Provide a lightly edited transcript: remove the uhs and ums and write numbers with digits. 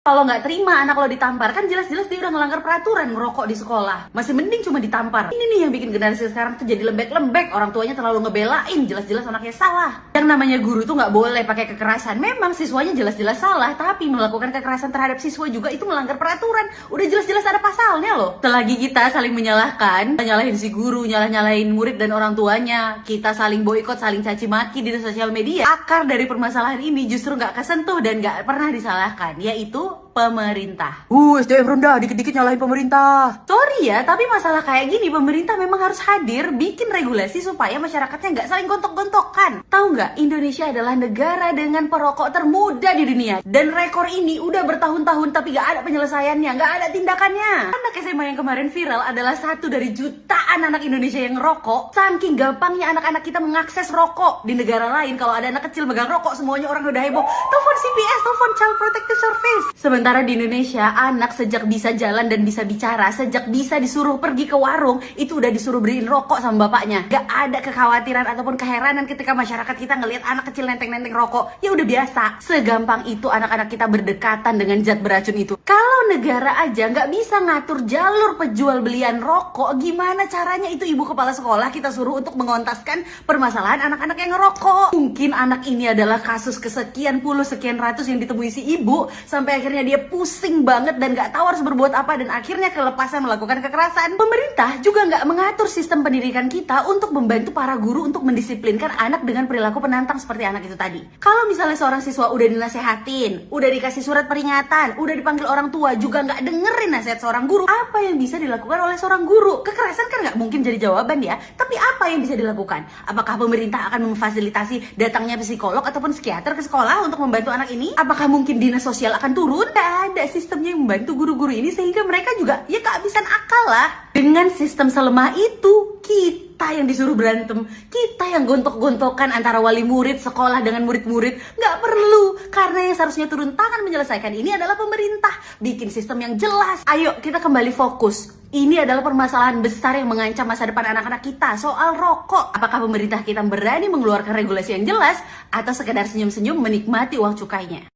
Kalau nggak terima anak lo ditampar, kan jelas-jelas dia udah melanggar peraturan ngerokok di sekolah. Masih mending cuma ditampar. Ini nih yang bikin generasi sekarang tuh jadi lembek-lembek. Orang tuanya terlalu ngebelain, jelas-jelas anaknya salah. Yang namanya guru tuh nggak boleh pakai kekerasan. Memang siswanya jelas-jelas salah, tapi melakukan kekerasan terhadap siswa juga itu melanggar peraturan. Udah jelas-jelas ada pasalnya loh. Selagi kita saling menyalahkan, nyalahin si guru, nyalahin murid dan orang tuanya, kita saling boikot, saling caci maki di sosial media, akar dari permasalahan ini justru nggak kesentuh dan nggak pernah disalahkan, yaitu pemerintah. SDM rendah, dikit-dikit nyalahin pemerintah. Sorry ya, tapi masalah kayak gini pemerintah memang harus hadir, bikin regulasi supaya masyarakatnya nggak saling gontok-gontokan. Tahu nggak, Indonesia adalah negara dengan perokok termuda di dunia. Dan rekor ini udah bertahun-tahun tapi nggak ada penyelesaiannya, nggak ada tindakannya. Anak SMA yang kemarin viral adalah satu dari jutaan anak Indonesia yang ngerokok. Saking gampangnya anak-anak kita mengakses rokok. Di negara lain kalau ada anak kecil megang rokok, semuanya orang udah heboh. Telepon CPS, telepon Child Protective Service. Sementara di Indonesia, anak sejak bisa jalan dan bisa bicara, sejak bisa disuruh pergi ke warung, itu udah disuruh beliin rokok sama bapaknya. Gak ada kekhawatiran ataupun keheranan ketika masyarakat kita ngelihat anak kecil nenteng-nenteng rokok. Ya udah biasa. Segampang itu anak-anak kita berdekatan dengan zat beracun itu. Kalau negara aja nggak bisa ngatur jalur penjual belian rokok, gimana caranya itu ibu kepala sekolah kita suruh untuk mengontaskan permasalahan anak-anak yang ngerokok? Mungkin anak ini adalah kasus kesekian puluh, sekian ratus yang ditemui si ibu, sampai akhirnya dia pusing banget dan gak tahu harus berbuat apa, dan akhirnya kelepasan melakukan kekerasan. Pemerintah juga gak mengatur sistem pendidikan kita untuk membantu para guru untuk mendisiplinkan anak dengan perilaku penantang seperti anak itu tadi. Kalau misalnya seorang siswa udah dinasehatin, udah dikasih surat peringatan, udah dipanggil orang tua, juga gak dengerin nasihat seorang guru, apa yang bisa dilakukan oleh seorang guru? Kekerasan kan gak mungkin jadi jawaban ya, tapi apa yang bisa dilakukan? Apakah pemerintah akan memfasilitasi datangnya psikolog ataupun psikiater ke sekolah untuk membantu anak ini? Apakah mungkin dinas sosial akan turun? Ada sistemnya yang membantu guru-guru ini sehingga mereka juga ya kehabisan akal lah. Dengan sistem selemah itu, kita yang disuruh berantem, kita yang gontok-gontokan antara wali murid, sekolah dengan murid-murid, nggak perlu. Karena yang seharusnya turun tangan menyelesaikan ini adalah pemerintah. Bikin sistem yang jelas. Ayo kita kembali fokus. Ini adalah permasalahan besar yang mengancam masa depan anak-anak kita, soal rokok. Apakah pemerintah kita berani mengeluarkan regulasi yang jelas atau sekedar senyum-senyum menikmati uang cukainya?